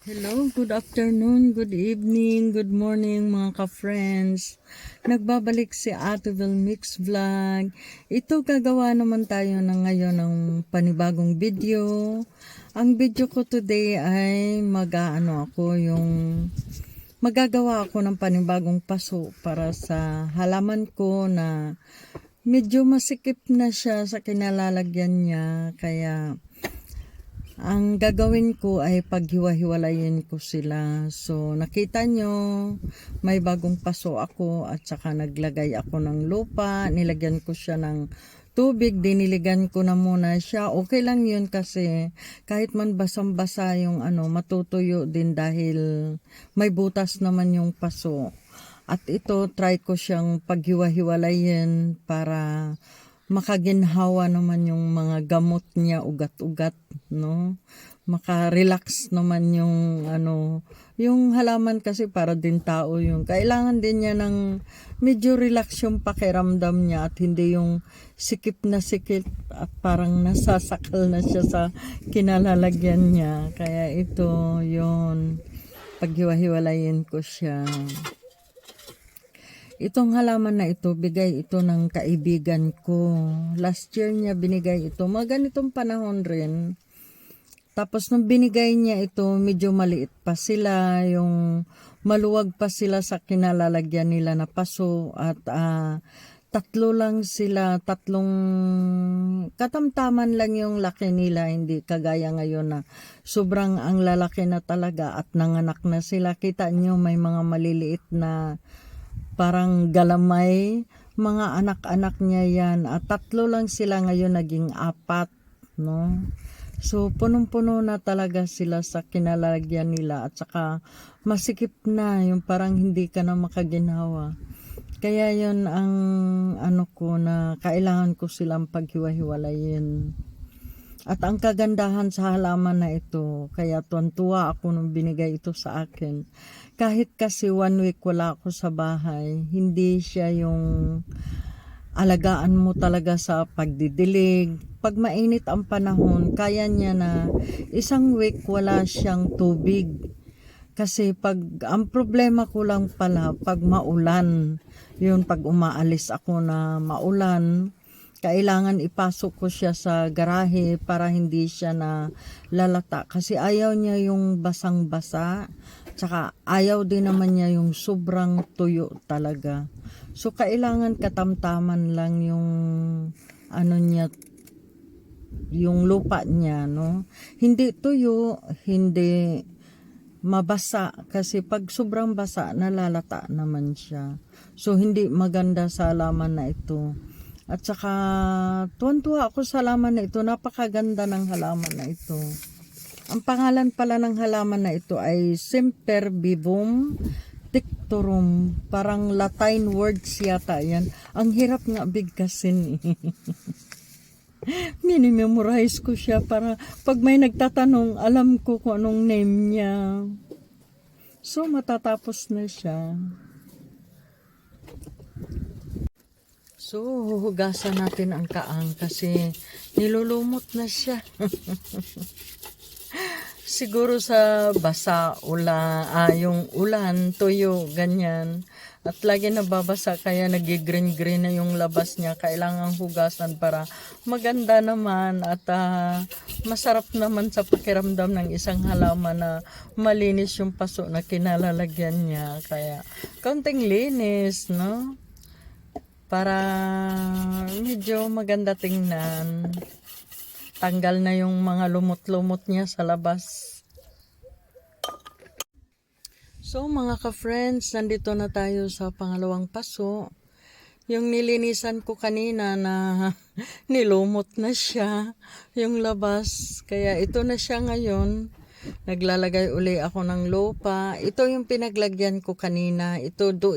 Hello, good afternoon, good evening, good morning mga ka-friends. Nagbabalik si Ateville Mix Vlog. Ito gagawa naman tayo ngayon ng panibagong video. Ang video ko today ay magagawa ako ng panibagong paso para sa halaman ko na medyo masikip na siya sa kinalalagyan niya, kaya ang gagawin ko ay paghiwa-hiwalayin ko sila. So, nakita nyo, may bagong paso ako at saka naglagay ako ng lupa. Nilagyan ko siya ng tubig, diniligan ko na muna siya. Okay lang yun kasi kahit man basang-basa yung matutuyo din dahil may butas naman yung paso. At ito, try ko siyang paghiwa-hiwalayin para makaginhawa naman yung mga gamot niya, ugat-ugat, no? Maka-relax naman yung yung halaman kasi para din tao yung kailangan din niya ng medyo relax yung pakiramdam niya at hindi yung sikip na sikip at parang nasasakal na siya sa kinalalagyan niya. Kaya ito, yun, paghiwa-hiwalayin ko siya. Itong halaman na ito, bigay ito ng kaibigan ko. Last year niya binigay ito. Mga ganitong panahon rin. Tapos nung binigay niya ito, medyo maliit pa sila. Yung maluwag pa sila sa kinalalagyan nila na paso. At tatlo lang sila. Tatlong katamtaman lang yung laki nila. Hindi kagaya ngayon na sobrang ang lalaki na talaga at nanganak na sila. Kita nyo may mga maliliit na parang galamay, mga anak-anak niya yan. At tatlo lang sila ngayon, naging apat, no? So, punong-puno na talaga sila sa kinalalagyan nila. At saka, masikip na, yung parang hindi ka na makaginhawa. Kaya yun ang ko na kailangan ko silang paghiwa-hiwalayin. At ang kagandahan sa halaman na ito, kaya tuwan-tuwa ako nung binigay ito sa akin. Kahit kasi 1 week wala ako sa bahay, hindi siya yung alagaan mo talaga sa pagdidilig. Pag mainit ang panahon, kaya niya na 1 week wala siyang tubig. Kasi ang problema ko lang pala, pag maulan, yun pag umaalis ako na maulan, kailangan ipasok ko siya sa garahe para hindi siya na lalata. Kasi ayaw niya yung basang-basa. Tsaka ayaw din naman niya yung sobrang tuyo talaga. So kailangan katamtaman lang yung niya, yung lupa niya, no? Hindi tuyo, hindi mabasa kasi pag sobrang basa nalalata naman siya. So hindi maganda sa halaman na ito. At saka, tuwan-tuwa ako sa halaman na ito. Napakaganda ng halaman na ito. Ang pangalan pala ng halaman na ito ay Sempervivum Tictorum. Parang Latin words yata yan. Ang hirap nga bigkasin. Minimemorize ko siya para pag may nagtatanong, alam ko kung anong name niya. So, matatapos na siya. So, huhugasan natin ang kaang kasi nilulumot na siya. Siguro sa basa, yung ulan, tuyo, ganyan. At lagi nababasa kaya nag-green-green na yung labas niya. Kailangan hugasan para maganda naman at masarap naman sa pakiramdam ng isang halaman na malinis yung paso na kinalalagyan niya. Kaya, kaunting linis, no? Para medyo maganda tingnan. Tanggal na yung mga lumot-lumot niya sa labas. So mga ka-friends, nandito na tayo sa pangalawang paso. Yung nilinisan ko kanina na nilumot na siya yung labas. Kaya ito na siya ngayon. Naglalagay uli ako ng lupa. Ito yung pinaglagyan ko kanina.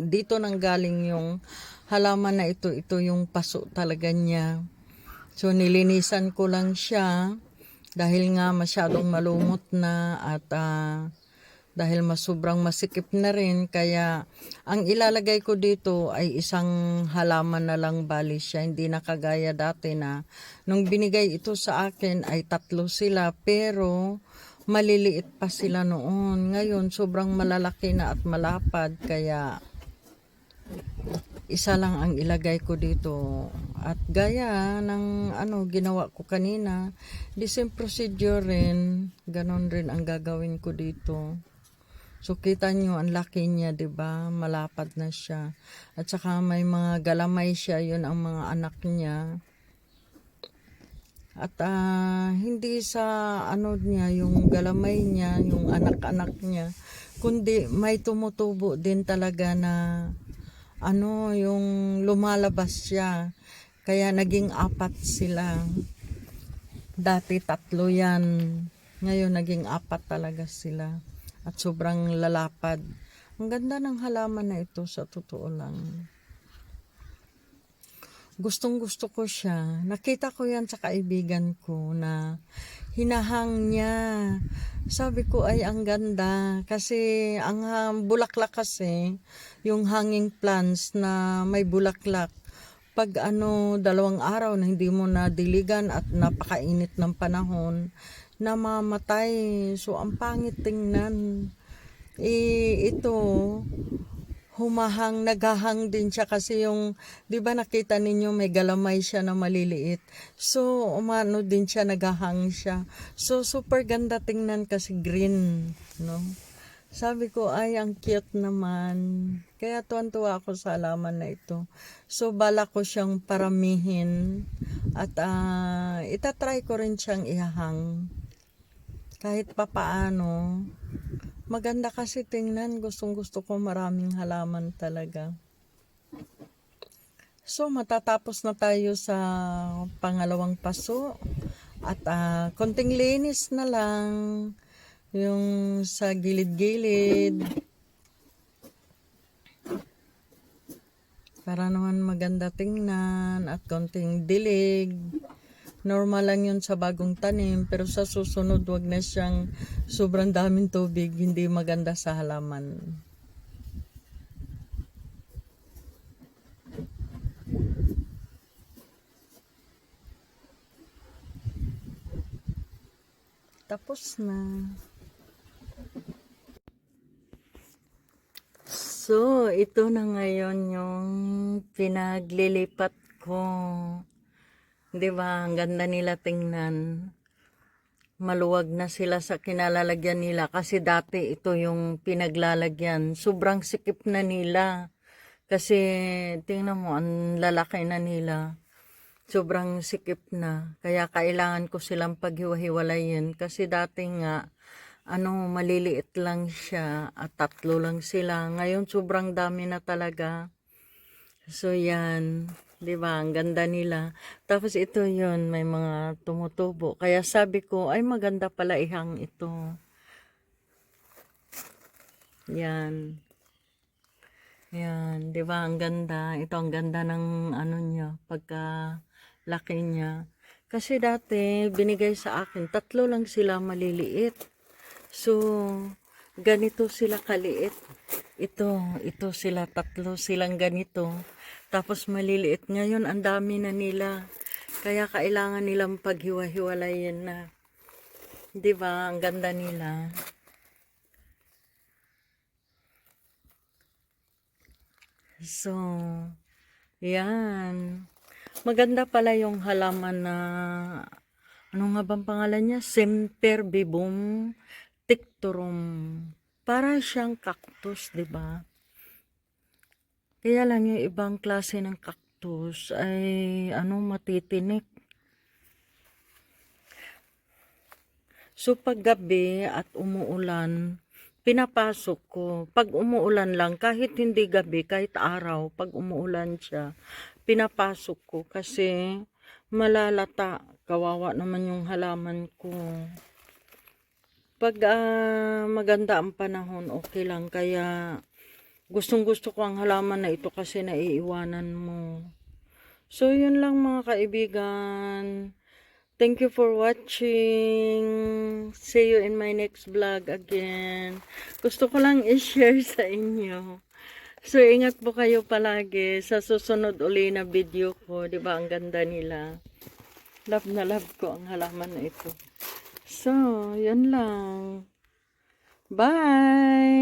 Dito nang galing yung halaman na ito. Ito yung paso talaga niya. So nilinisan ko lang siya dahil nga masyadong malumot na at dahil sobrang masikip na rin, kaya ang ilalagay ko dito ay isang halaman na lang bali siya. Hindi na kagaya dati na nung binigay ito sa akin ay 3 sila, pero maliliit pa sila noon. Ngayon, sobrang malalaki na at malapad, kaya isa lang ang ilagay ko dito. At gaya ng ginawa ko kanina, the same procedure rin, ganon rin ang gagawin ko dito. So kita nyo ang laki niya, 'di ba? Malapad na siya. At saka may mga galamay siya, 'yun ang mga anak niya. At hindi sa niya, yung galamay niya, yung anak-anak niya, kundi may tumutubo din talaga na yung lumalabas siya. Kaya naging 4 sila. Dati 3 yan. Ngayon naging 4 talaga sila. At sobrang lalapad. Ang ganda ng halaman na ito, sa totoo lang. Gustong gusto ko siya. Nakita ko yan sa kaibigan ko na hinahang niya. Sabi ko ay ang ganda. Kasi ang bulaklak kasi, yung hanging plants na may bulaklak, pag 2 araw na hindi mo nadiligan at napakainit ng panahon, namamatay. So ang pangit tingnan. Ito naghahang din siya kasi yung, 'di ba nakita ninyo may galamay siya na maliliit. So umano din siya, naghahang siya. So super ganda tingnan kasi green, no? Sabi ko ay ang cute naman. Kaya tuwan-tuwa ako sa halaman na ito. So bala ko siyang paramihin at itatry ko rin siyang ihahang. Kahit papaano. Maganda kasi tingnan, gustong-gusto ko, maraming halaman talaga. So matatapos na tayo sa pangalawang paso at konting linis na lang yung sa gilid-gilid para naman maganda tingnan at konting dilig. Normal lang yun sa bagong tanim, pero sa susunod wag na siyang sobrang daming tubig, hindi maganda sa halaman. Tapos na. So, ito na ngayon yung pinaglilipat ko. 'Di ba? Ang ganda nila tingnan. Maluwag na sila sa kinalalagyan nila kasi dati ito yung pinaglalagyan. Sobrang sikip na nila. Kasi tingnan mo, ang lalaki na nila. Sobrang sikip na. Kaya kailangan ko silang paghiwa-hiwalayin kasi dati nga maliliit lang siya at 3 lang sila. Ngayon sobrang dami na talaga. So yan. 'Di ba? Ang ganda nila. Tapos ito 'yun, may mga tumutubo. Kaya sabi ko, ay maganda pala ihang ito. Yan. Yan, 'di ba? Ang ganda. Ito ang ganda ng niya, pagka laki niya. Kasi dati binigay sa akin, 3 lang sila maliliit. So, ganito sila kaliit. Ito sila 3 silang ganito. Tapos maliliit. Ngayon, ang dami na nila. Kaya kailangan nilang paghiwa-hiwalayin na. 'Di ba? Ang ganda nila. So, yan. Maganda pala yung halaman na, ano nga bang pangalan niya? Semperbibum tictorum. Para siyang cactus, 'di ba? Kaya lang yung ibang klase ng cactus ay matitinik. So pag gabi at umuulan, pinapasok ko. Pag umuulan lang, kahit hindi gabi, kahit araw, pag umuulan siya, pinapasok ko kasi malalata. Kawawa naman yung halaman ko. Pag maganda ang panahon, okay lang. Kaya gustong-gusto ko ang halaman na ito kasi naiiwanan mo. So, yun lang mga kaibigan. Thank you for watching. See you in my next vlog again. Gusto ko lang i-share sa inyo. So, ingat po kayo palagi sa susunod uli na video ko. Diba, ang ganda nila. Love na love ko ang halaman na ito. So, yun lang. Bye!